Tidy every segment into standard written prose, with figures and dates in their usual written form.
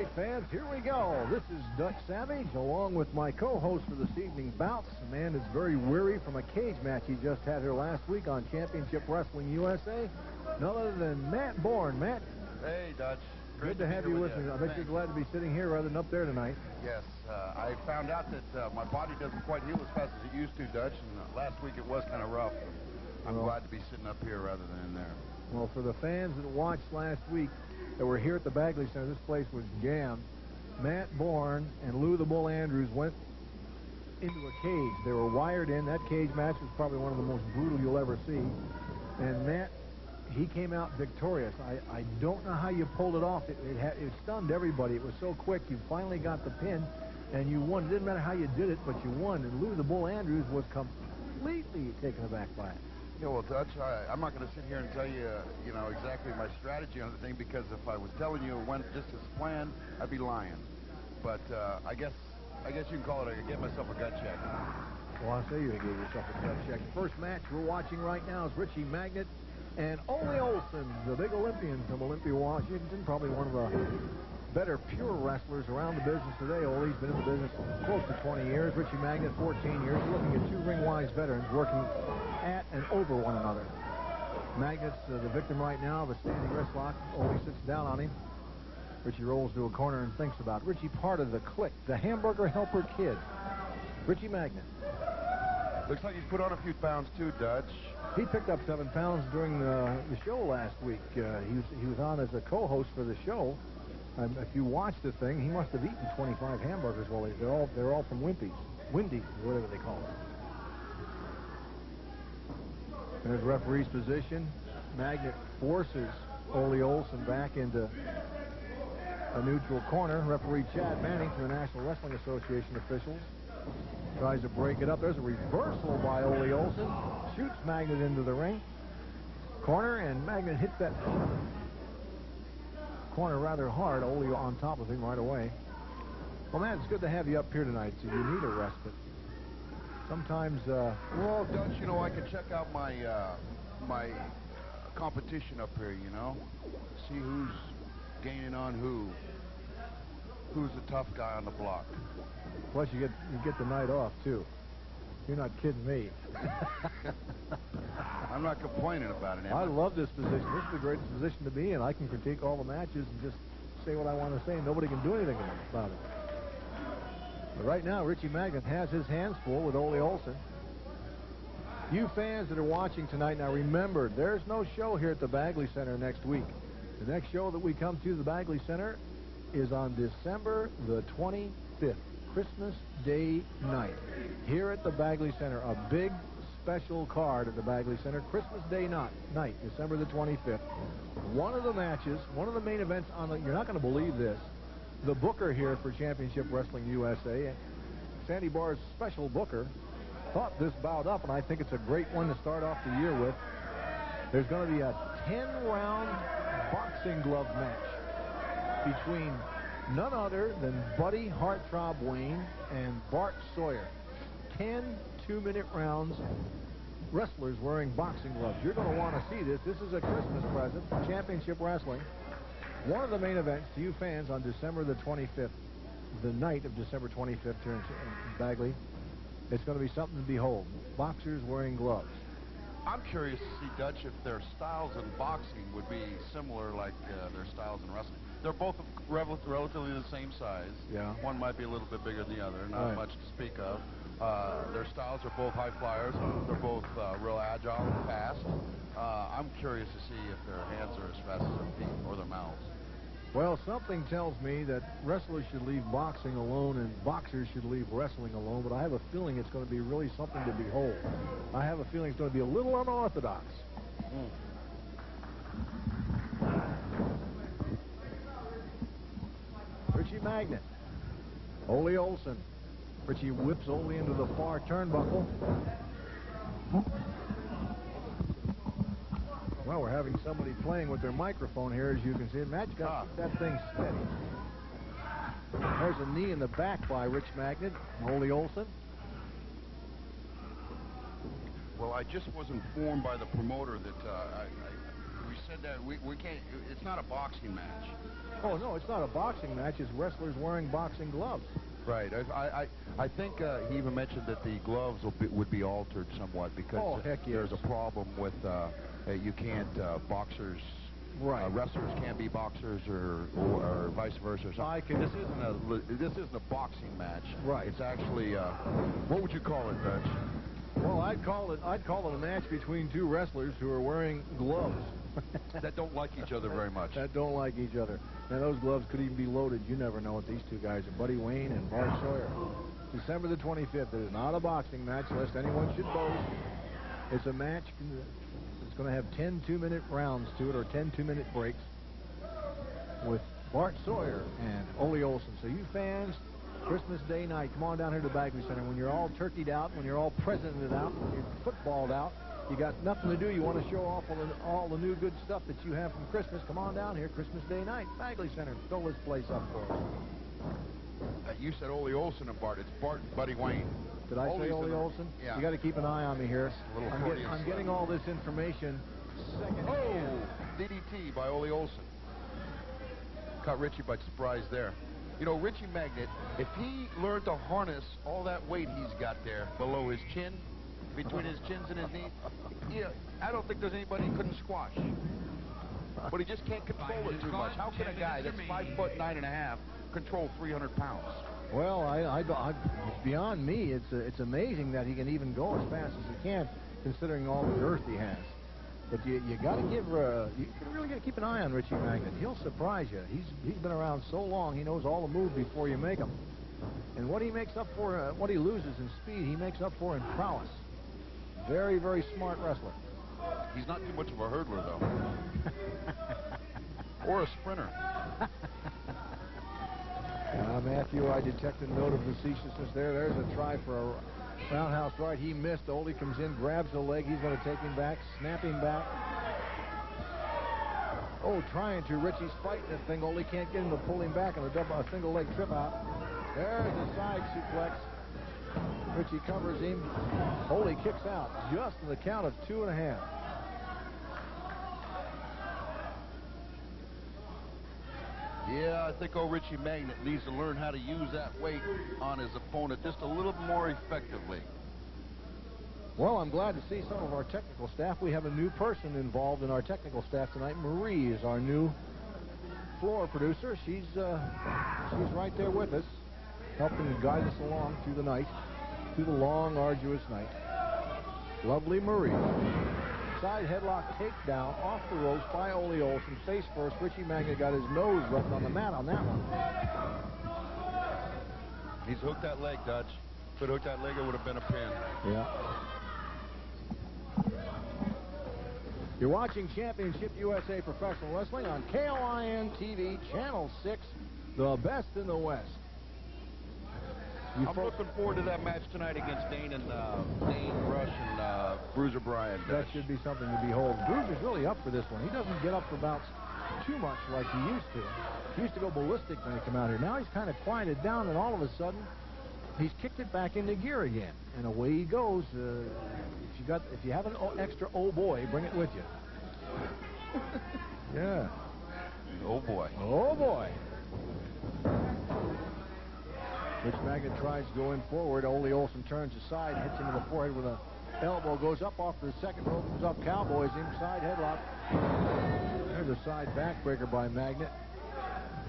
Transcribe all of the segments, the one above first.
right, fans, here we go. This is Dutch Savage, along with my co-host for this evening bouts. The man is very weary from a cage match he just had here last week on Championship Wrestling USA. None other than Matt Bourne. Matt. Hey, Dutch. Good to have you with me. I bet you're glad to be sitting here rather than up there tonight. Yes. I found out that my body doesn't quite heal as fast as it used to, Dutch, and last week it was kind of rough. I'm glad to be sitting up here rather than in there. Well, for the fans that watched last week that were here at the Bagley Center, this place was jammed. Matt Bourne and Lou the Bull Andrews went into a cage. They were wired in. That cage match was probably one of the most brutal you'll ever see. And Matt, he came out victorious. I don't know how you pulled it off. It stunned everybody. It was so quick. You finally got the pin, and you won. It didn't matter how you did it, but you won. And Lou the Bull Andrews was completely taken aback by it. Yeah, well, Dutch, I'm not going to sit here and tell you, exactly my strategy on the thing, because if I was telling you it went just as planned, I'd be lying. But I guess you can call it get myself a gut check. Well, I say you gave yourself a gut check. The first match we're watching right now is Ritchie Magnett and Oly Olsen, the big Olympian from Olympia, Washington, probably one of the better pure wrestlers around the business today. Oly's been in the business close to 20 years. Ritchie Magnett, 14 years. We're looking at two ring-wise veterans working at and over one another. Magnett's the victim right now of a standing wrist lock. Oly sits down on him. Ritchie rolls to a corner and thinks about it. Ritchie, part of the Clique, the Hamburger Helper Kid. Ritchie Magnett. Looks like he's put on a few pounds too, Dutch. He picked up 7 pounds during the show last week. He was on as a co-host for the show. If you watch the thing, he must have eaten 25 hamburgers. Well, they're all from Wendy's, whatever they call it. There's referee's position. Magnett forces Oly Olsen back into a neutral corner. Referee Chad Manning from the National Wrestling Association officials tries to break it up. There's a reversal by Oly Olsen. Shoots Magnett into the ring. Corner, and Magnett hits that corner rather hard. Oly on top of him right away. Well, man, it's good to have you up here tonight, so you need a respite. Sometimes, well, Dutch, I can check out my my competition up here, see who's gaining on who's the tough guy on the block. Plus, you get the night off too. You're not kidding me. I'm not complaining about it, I love this position. This is the greatest position to be in. I can critique all the matches and just say what I want to say, and nobody can do anything about it. But right now, Ritchie Magnett has his hands full with Oly Olsen. You fans that are watching tonight, now remember, there's no show here at the Bagley Center next week. The next show that we come to the Bagley Center is on December the 25th, Christmas Day night, here at the Bagley Center. A big special card at the Bagley Center, Christmas Day night, December the 25th. One of the matches, one of the main events on the, you're not going to believe this, the booker here for Championship Wrestling USA, Sandy Barr's special booker, thought this bout up, and I think it's a great one to start off the year with. There's going to be a 10-round boxing glove match between none other than Buddy Heartthrob Wayne and Bart Sawyer. 10 two-minute rounds, wrestlers wearing boxing gloves. You're going to want to see this. This is a Christmas present for Championship Wrestling. One of the main events to you fans on December the 25th, the night of December 25th here in Bagley. It's going to be something to behold. Boxers wearing gloves. I'm curious to see, Dutch, if their styles in boxing would be similar like their styles in wrestling. They're both relatively the same size. Yeah. One might be a little bit bigger than the other, not much to speak of. Their styles are both high flyers. They're both real agile and fast. I'm curious to see if their hands are as fast as their feet or their mouths. Well, something tells me that wrestlers should leave boxing alone and boxers should leave wrestling alone, but I have a feeling it's going to be really something to behold. I have a feeling it's going to be a little unorthodox. Ritchie Magnett. Oly Olsen. Ritchie whips Oly into the far turnbuckle. Well, we're having somebody playing with their microphone here, as you can see. Matt's got to keep that thing steady. There's a knee in the back by Ritchie Magnett, Oly Olsen. Well, I just was informed by the promoter that We said that we can't. It's not a boxing match. Oh, no, it's not a boxing match. It's wrestlers wearing boxing gloves. Right. I think he even mentioned that the gloves would be altered somewhat because there's a problem with you can't boxers. Right. Wrestlers can't be boxers or vice versa. This isn't a boxing match. Right. It's actually what would you call it, Dutch? Well, I'd call it a match between two wrestlers who are wearing gloves. That don't like each other very much. That don't like each other. Now, those gloves could even be loaded. You never know what these two guys are. Buddy Wayne and Barr Sawyer. December the 25th. It is not a boxing match, lest anyone should boast. It's a match. It's going to have 10 2-minute rounds to it, or 10 2-minute breaks, with Barr Sawyer and Oly Olsen. So you fans, Christmas Day night, come on down here to the Bagley Center. When you're all turkeyed out, when you're all presented out, when you're footballed out, you got nothing to do. You want to show off all the new good stuff that you have from Christmas. Come on down here, Christmas Day night, Bagley Center. Fill this place up for us. You said Oly Olsen and Bart. It's Bart and Buddy Wayne. Did I say Oly Olsen? Yeah. You got to keep an eye on me here. I'm getting all this information second. DDT by Oly Olsen. Caught Ritchie by surprise there. You know, Ritchie Magnett, if he learned to harness all that weight he's got there below his chin, between his chins and his knees, I don't think there's anybody he couldn't squash. But he just can't control it too much. How can a guy that's 5'9.5" control 300 pounds? Well, it's beyond me. It's amazing that he can even go as fast as he can, considering all the girth he has. But you got to you really got to keep an eye on Ritchie Magnett. He'll surprise you. He's been around so long. He knows all the moves before you make them. And what he makes up for, what he loses in speed, he makes up for in prowess. Very, very smart wrestler. He's not too much of a hurdler, though. Or a sprinter. Matthew, I detected a note of facetiousness there. There's a try for a roundhouse right. He missed. Oly comes in, grabs the leg. He's going to take him back, snap him back. Trying to. Ritchie's fighting that thing. Oly can't get him to pull him back on a single leg trip out. There's a side suplex. Ritchie covers him. Oly kicks out just in the count of 2.5. Yeah, I think old Ritchie Magnett needs to learn how to use that weight on his opponent just a little more effectively. Well, I'm glad to see some of our technical staff. We have a new person involved in our technical staff tonight. Marie is our new floor producer. She's right there with us, helping to guide us along through the night, through the long, arduous night. Lovely Marie. Side headlock takedown off the ropes by Oly Olsen. Face first. Ritchie Magnett got his nose rubbed on the mat on that one. He's hooked that leg, Dutch. If he'd hooked that leg, it would have been a pin. Yeah. You're watching Championship USA Professional Wrestling on KOIN TV, Channel 6, the best in the West. I'm looking forward to that match tonight against Dane Rush and Bruiser Bryan. That should be something to behold. Bruiser's really up for this one. He doesn't get up for bouts too much like he used to. He used to go ballistic when he came out here. Now he's kind of quieted down, and all of a sudden, he's kicked it back into gear again. And away he goes. If you have an extra oh boy, bring it with you. Yeah. Oh boy. Oh boy. Ritchie Magnett tries going forward. Oly Olsen turns aside, hits him in the forehead with an elbow, goes up off the second rope, comes up, cowboys him, side headlock. There's a side backbreaker by Magnett.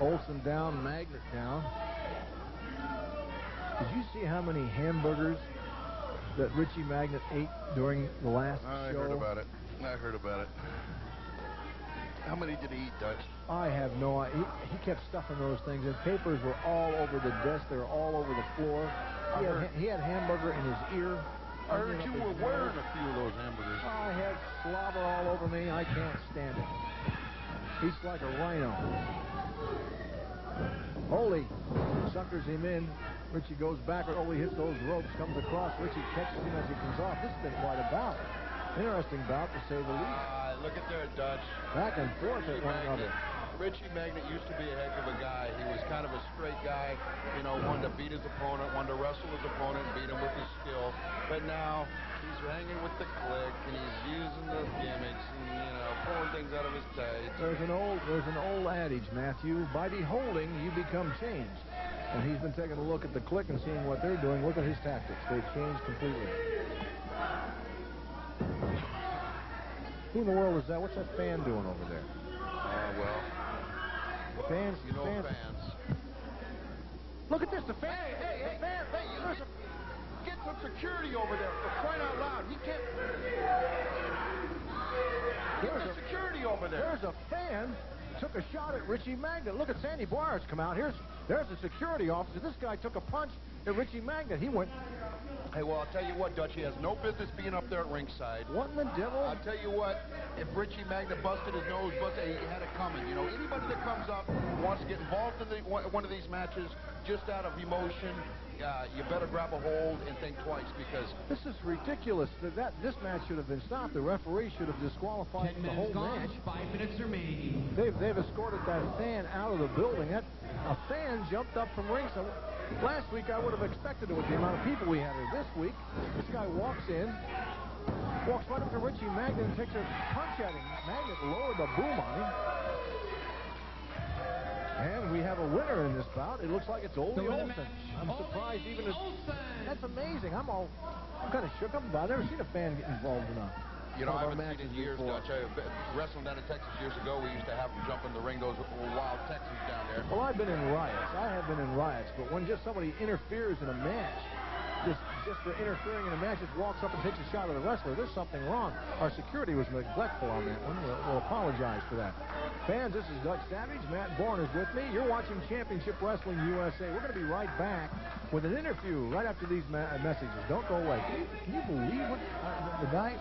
Olsen down, Magnett down. Did you see how many hamburgers that Ritchie Magnett ate during the last show? I heard about it. How many did he eat, Dutch? I have no idea. He kept stuffing those things in. Papers were all over the desk. They were all over the floor. He had hamburger in his ear. I heard you were wearing a few of those hamburgers. I had slobber all over me. I can't stand it. Eats like a rhino. Oly suckers him in. Ritchie goes backward. Oly hits those ropes, comes across. Ritchie catches him as he comes off. This has been quite a bout. Interesting bout, to say the least. Look at there, Dutch. Back and forth at one another. Ritchie Magnett used to be a heck of a guy. He was kind of a straight guy, you know, wanted to beat his opponent, wanted to wrestle his opponent, beat him with his skill. But now he's hanging with the clique, and he's using the gimmicks and, you know, pulling things out of his tights. There's an old adage, Matthew. By beholding, you become changed. And he's been taking a look at the clique and seeing what they're doing. Look at his tactics. They've changed completely. Who in the world is that? What's that fan doing over there? Well, fans. You know fans. Look at this. The fan. Hey, get some security over there for crying out loud. He can't. There's security over there. There's a fan took a shot at Ritchie Magnett. Look at Sandy Barr come out. There's a security officer. This guy took a punch at Ritchie Magnett. He went. Hey, well, I'll tell you what, Dutch, he has no business being up there at ringside. What in the devil? I'll tell you what, if Ritchie Magnett busted his nose, he had it coming. You know, anybody that comes up wants to get involved in one of these matches just out of emotion, you better grab a hold and think twice, because this is ridiculous. This match should have been stopped. The referee should have disqualified the whole match. 5 minutes remaining. They've escorted that fan out of the building. A fan jumped up from ringside. Last week I would have expected it with the amount of people we had here. This week, this guy walks right up to Ritchie Magnett and takes a punch at him. Magnett lowered the boom on him. And we have a winner in this bout. It looks like it's Oly Olsen. I'm surprised even if that's amazing. I'm kind of shook up about it. I've never seen a fan get involved in you know, I haven't seen it in years, Dutch. Wrestling down in Texas years ago, we used to have them jump in the ring, those wild Texans down there. Well, I've been in riots. I have been in riots, but when just somebody interferes in a match, just for interfering in a match, just walks up and takes a shot at the wrestler, there's something wrong. Our security was neglectful on that one. We'll apologize for that. Fans, this is Dutch Savage. Matt Bourne is with me. You're watching Championship Wrestling USA. We're going to be right back with an interview right after these messages. Don't go away. Can you believe what the guy...